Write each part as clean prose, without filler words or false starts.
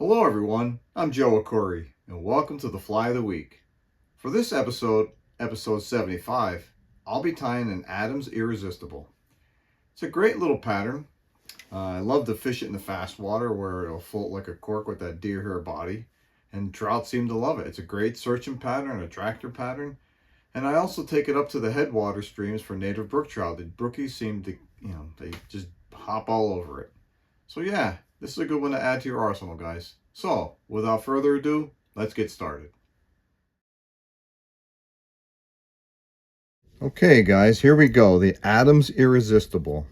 Hello everyone, I'm Joe Ackourey, and welcome to the Fly of the Week. For this episode, episode 75, I'll be tying an Adams Irresistible. It's a great little pattern. I love to fish it in the fast water where it'll float like a cork with that deer hair body, and trout seem to love it. It's a great searching pattern, a tractor pattern, and I also take it up to the headwater streams for native brook trout. The brookies seem to, they just hop all over it. So yeah, this is a good one to add to your arsenal, guys. So, without further ado, let's get started. Okay guys, here we go. The Adams Irresistible.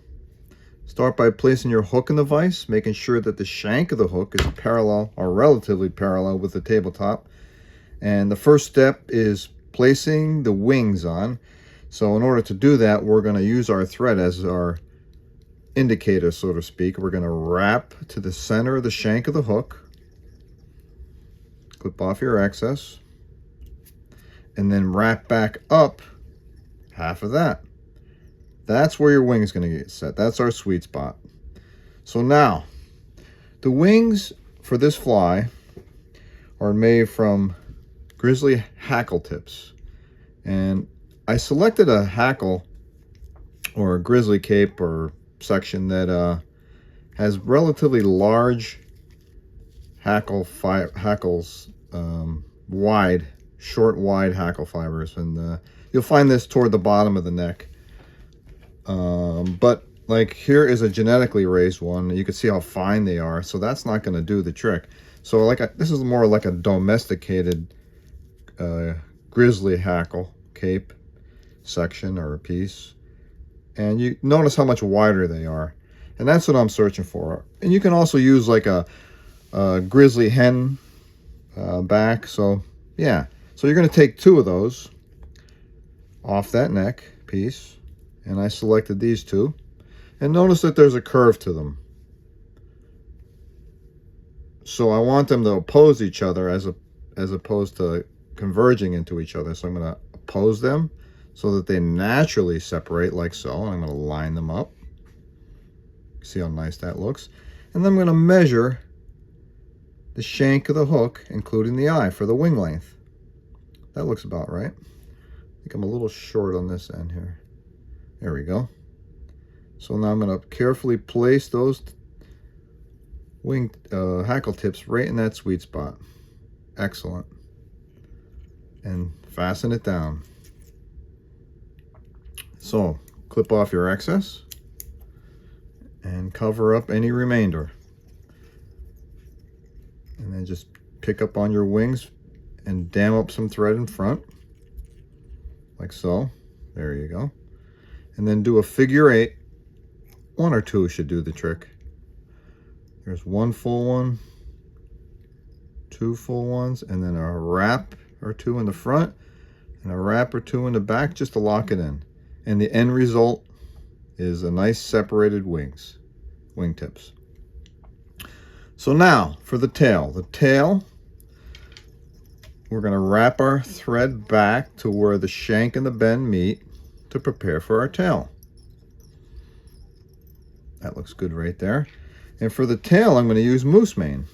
Start by placing your hook in the vise, making sure that the shank of the hook is parallel or relatively parallel with the tabletop. And the first step is placing the wings on. So in order to do that, we're going to use our thread as our indicator, so to speak. We're going to wrap to the center of the shank of the hook, clip off your excess, and then wrap back up half of that. That's where your wing is going to get set. That's our sweet spot. So now, the wings for this fly are made from Grizzly Hackle tips, and I selected a Hackle or a Grizzly cape or section that has relatively large hackles, wide hackle fibers, and you'll find this toward the bottom of the neck. But like here is a genetically raised one. You can see how fine they are, so that's not going to do the trick. So this is more like a domesticated Grizzly Hackle cape section or a piece. And you notice how much wider they are, and that's what I'm searching for. And you can also use like a grizzly hen back. So yeah, so you're going to take two of those off that neck piece, and I selected these two, and notice that there's a curve to them. So I want them to oppose each other as opposed to converging into each other. So I'm going to oppose them so that they naturally separate like so. And I'm going to line them up. See how nice that looks. And then I'm going to measure the shank of the hook, including the eye, for the wing length. That looks about right. I think I'm a little short on this end here. There we go. So now I'm going to carefully place those wing hackle tips right in that sweet spot. Excellent. And fasten it down. So clip off your excess and cover up any remainder, and then just pick up on your wings and dam up some thread in front like so. There you go. And then do a figure eight. One or two should do the trick. There's one full one, two full ones, and then a wrap or two in the front and a wrap or two in the back just to lock it in. And the end result is a nice separated wingtips. So now for the tail. The tail, we're going to wrap our thread back to where the shank and the bend meet to prepare for our tail. That looks good right there. And for the tail, I'm going to use moose mane.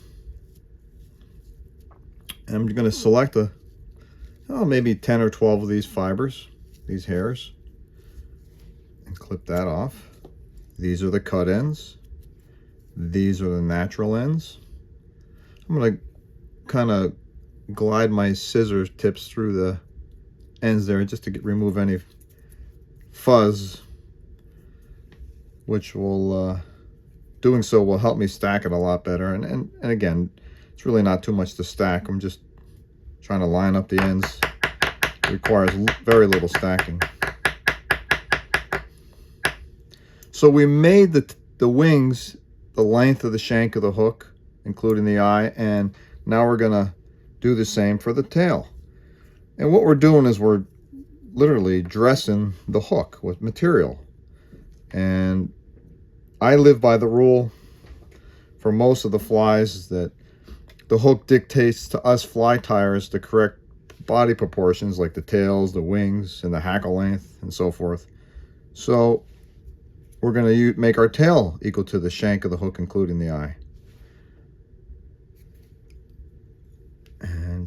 And I'm going to select maybe 10 or 12 of these fibers, these hairs, and clip that off. These are the cut ends. These are the natural ends. I'm going to kind of glide my scissor tips through the ends there just to remove any fuzz, which will doing so will help me stack it a lot better. And again, it's really not too much to stack. I'm just trying to line up the ends. It requires very little stacking. So we made the wings the length of the shank of the hook, including the eye, and now we're gonna do the same for the tail. And what we're doing is we're literally dressing the hook with material. And I live by the rule for most of the flies that the hook dictates to us fly tyers the correct body proportions, like the tails, the wings, and the hackle length, and so forth. So we're going to make our tail equal to the shank of the hook, including the eye.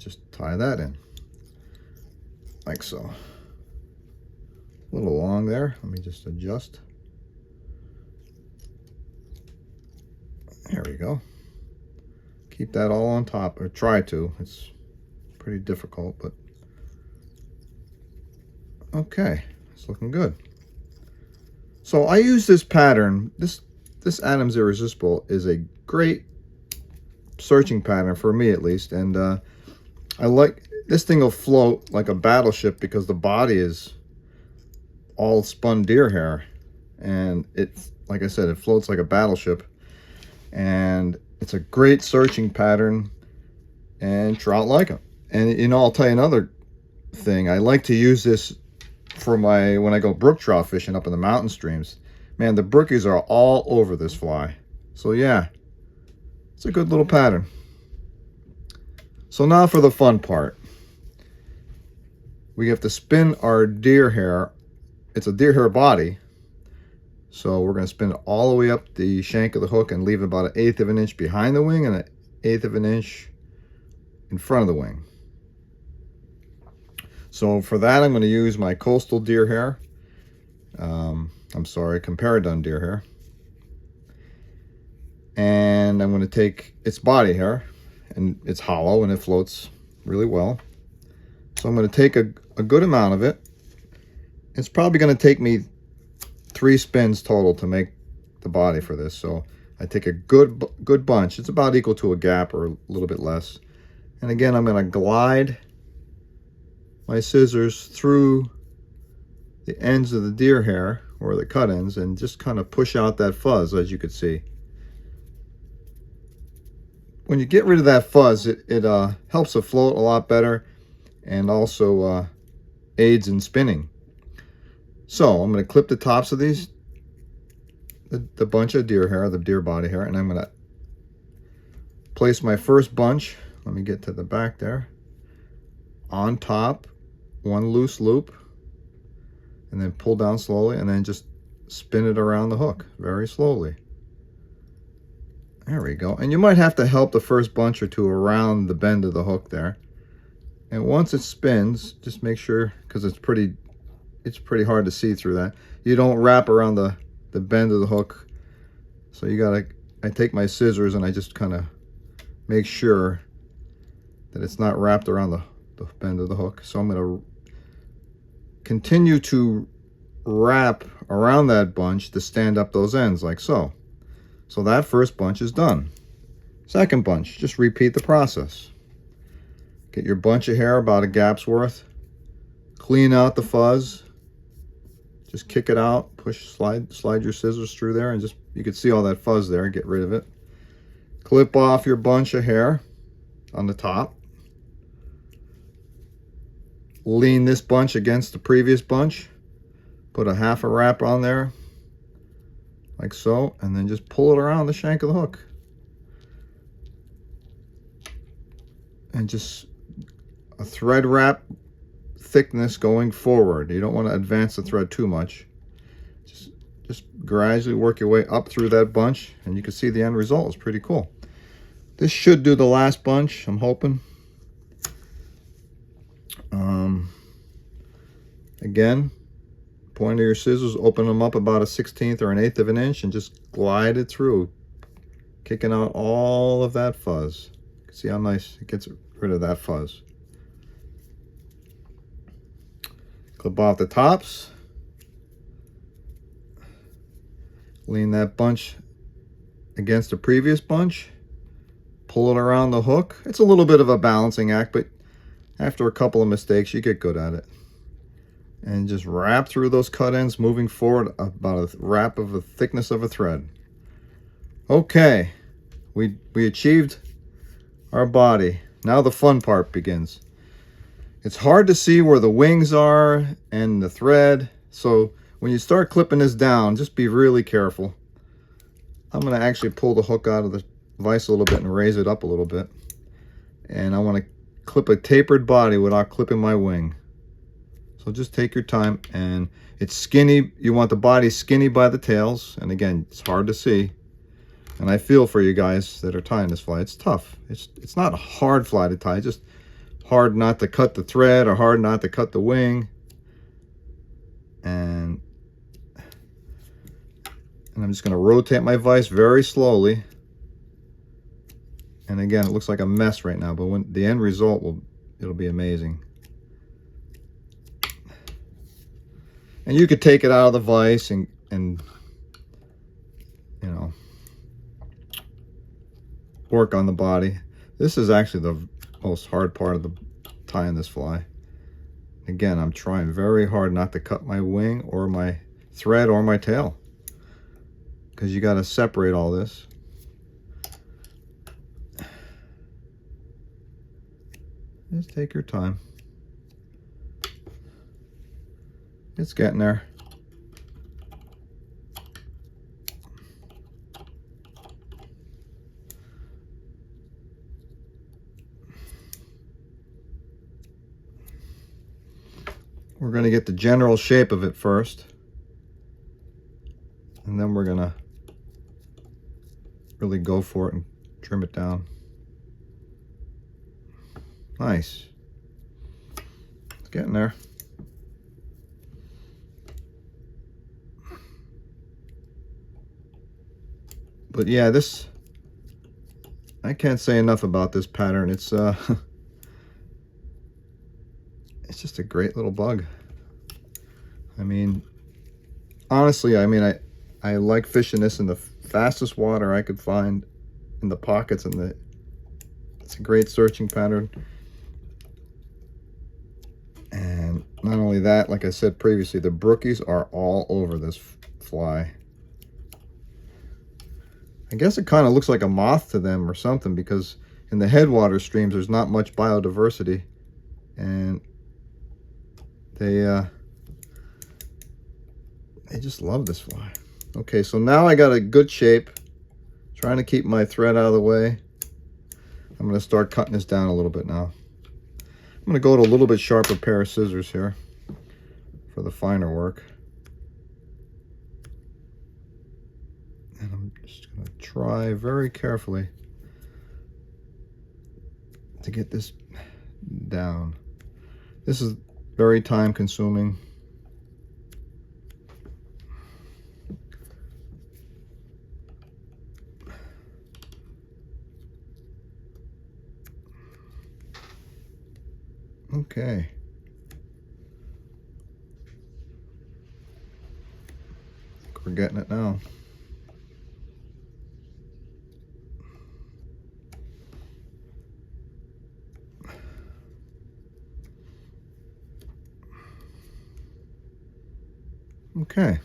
just tie that in like so. A little long there. Let me just adjust. There we go. Keep that all on top, or try to. It's pretty difficult, but okay, it's looking good. So I use this pattern. This Adams Irresistible is a great searching pattern for me, at least, and I like this thing will float like a battleship because the body is all spun deer hair, and it's, like I said, it floats like a battleship, and it's a great searching pattern, and trout like them. And you know, I'll tell you another thing. I like to use this for when I go brook trout fishing up in the mountain streams. Man, the brookies are all over this fly. So yeah, it's a good little pattern. So now for the fun part. We have to spin our deer hair. It's a deer hair body. So we're going to spin it all the way up the shank of the hook and leave about 1/8 of an inch behind the wing and 1/8 of an inch in front of the wing. So for that, I'm going to use my coastal deer hair. I'm sorry, Comparadun deer hair. And I'm going to take its body hair, and it's hollow and it floats really well. So I'm going to take a good amount of it. It's probably going to take me 3 spins total to make the body for this. So I take a good bunch. It's about equal to a gap or a little bit less. And again, I'm going to glide my scissors through the ends of the deer hair, or the cut ends, and just kind of push out that fuzz, as you could see. When you get rid of that fuzz, it helps it float a lot better, and also aids in spinning. So I'm going to clip the tops of these, the bunch of deer hair, the deer body hair, and I'm going to place my first bunch, let me get to the back there, on top, one loose loop, and then pull down slowly, and then just spin it around the hook very slowly. There we go. And you might have to help the first bunch or two around the bend of the hook there. And once it spins, just make sure, because it's pretty hard to see through that, you don't wrap around the bend of the hook. So you gotta, I take my scissors and I just kind of make sure that it's not wrapped around the bend of the hook. So I'm gonna continue to wrap around that bunch to stand up those ends like so. So that first bunch is done. Second bunch, just repeat the process. Get your bunch of hair about a gap's worth. Clean out the fuzz. Just kick it out, slide your scissors through there, and just, you can see all that fuzz there, get rid of it. Clip off your bunch of hair on the top. Lean this bunch against the previous bunch. Put a half a wrap on there, like so, and then just pull it around the shank of the hook. And just a thread wrap thickness going forward. You don't want to advance the thread too much. Just gradually work your way up through that bunch, and you can see the end result is pretty cool. This should do the last bunch, I'm hoping. Again, point of your scissors, open them up about a 1/16 or an 1/8 of an inch, and just glide it through, kicking out all of that fuzz. You can see how nice it gets rid of that fuzz. Clip off the tops. Lean that bunch against the previous bunch. Pull it around the hook. It's a little bit of a balancing act, but after a couple of mistakes, you get good at it. And just wrap through those cut ends, moving forward about a wrap of the thickness of a thread. Okay, we achieved our body. Now the fun part begins. It's hard to see where the wings are and the thread, so when you start clipping this down, just be really careful. I'm going to actually pull the hook out of the vise a little bit and raise it up a little bit. And I want to clip a tapered body without clipping my wing. So just take your time, and it's skinny. You want the body skinny by the tails, and again, it's hard to see. And I feel for you guys that are tying this fly. It's tough. It's not a hard fly to tie. Just hard not to cut the thread or hard not to cut the wing. And I'm just going to rotate my vise very slowly. And again, it looks like a mess right now, but when the end result it'll be amazing. And you could take it out of the vise and you know, work on the body. This is actually the most hard part of the tying this fly. Again, I'm trying very hard not to cut my wing or my thread or my tail, because you got to separate all this. Just take your time. It's getting there. We're going to get the general shape of it first, and then we're going to really go for it and trim it down. Nice. It's getting there. But yeah, this, I can't say enough about this pattern. It's it's just a great little bug. I mean, honestly, I mean, I like fishing this in the fastest water I could find, in the pockets, and it's a great searching pattern. And not only that, like I said previously, the brookies are all over this fly. I guess it kind of looks like a moth to them or something, because in the headwater streams there's not much biodiversity, and they just love this fly. Okay, so now I got a good shape. Trying to keep my thread out of the way. I'm going to start cutting this down a little bit now. I'm going to go to a little bit sharper pair of scissors here for the finer work. And I'm just going to try very carefully to get this down. This is very time consuming. Okay. I think we're getting it now. Okay.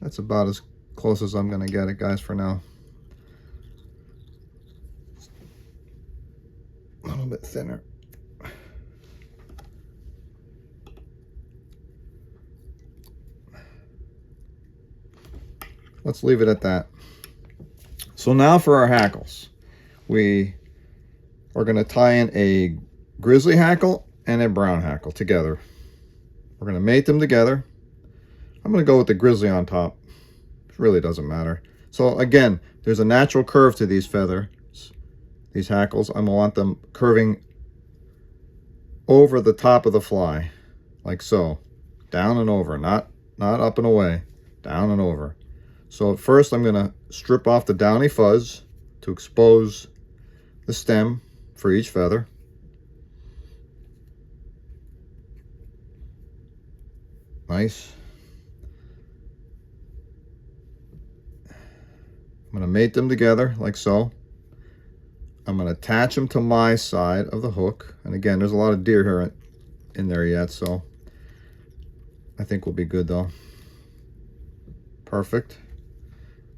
That's about as close as I'm going to get it, guys, for now. A little bit thinner. Let's leave it at that. So now for our hackles. We are going to tie in a grizzly hackle and a brown hackle together. We're going to mate them together. I'm going to go with the grizzly on top. It really doesn't matter. So again, there's a natural curve to these feathers, these hackles. I'm going to want them curving over the top of the fly, like so. Down and over, not up and away, down and over. So first I'm going to strip off the downy fuzz to expose the stem for each feather. Nice. I'm going to mate them together like so. I'm going to attach them to my side of the hook. And again, there's a lot of deer hair in there yet, so I think we'll be good though. Perfect.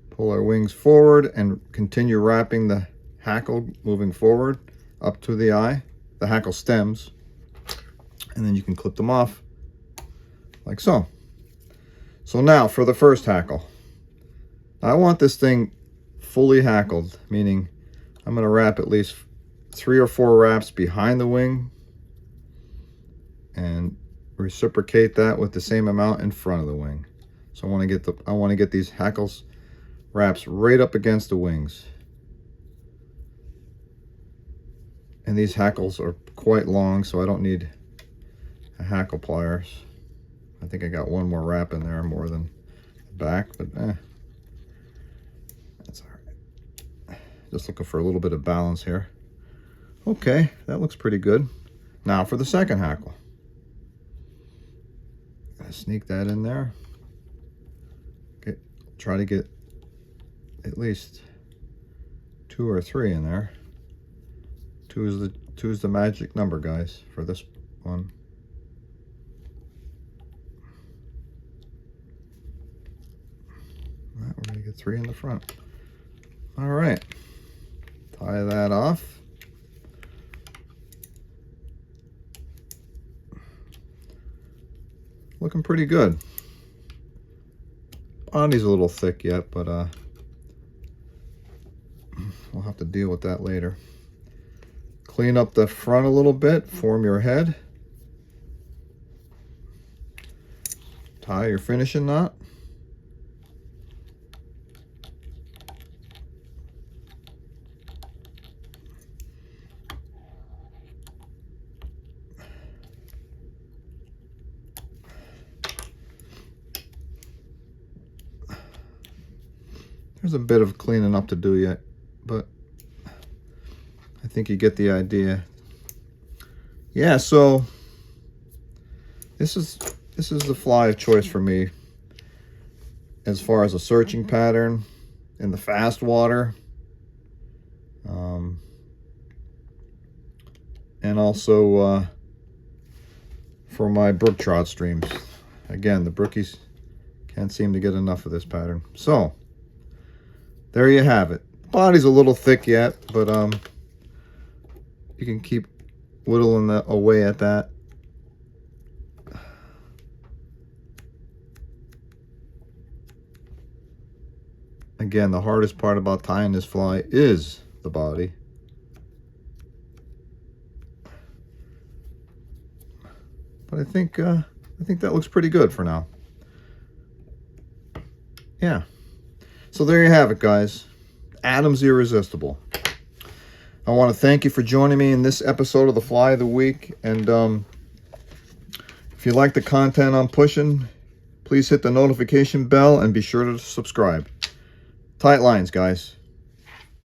Pull our wings forward and continue wrapping the hackle moving forward up to the eye, the hackle stems, and then you can clip them off like so. So now for the first hackle. I want this thing fully hackled, meaning I'm going to wrap at least 3 or 4 wraps behind the wing and reciprocate that with the same amount in front of the wing. So I want to get these hackles wraps right up against the wings. And these hackles are quite long, so I don't need a hackle pliers. I think I got one more wrap in there more than the back, but that's all right. Just looking for a little bit of balance here. Okay, that looks pretty good. Now for the second hackle. Gotta sneak that in there. Try to get at least 2 or 3 in there. 2 is the magic number, guys, for this one. All right, we're gonna get 3 in the front. All right, tie that off. Looking pretty good. Body's a little thick yet, but we'll have to deal with that later. Clean up the front a little bit, form your head. Tie your finishing knot. There's a bit of cleaning up to do yet, but I think you get the idea. Yeah, so this is the fly of choice for me as far as a searching pattern in the fast water, and also for my brook trout streams. Again, the brookies can't seem to get enough of this pattern. So there you have it. Body's a little thick yet, but you can keep whittling away at that. Again, the hardest part about tying this fly is the body. But I think that looks pretty good for now. Yeah. So there you have it, guys. Adams Irresistible. I want to thank you for joining me in this episode of the Fly of the Week. And if you like the content I'm pushing, please hit the notification bell and be sure to subscribe. Tight lines, guys.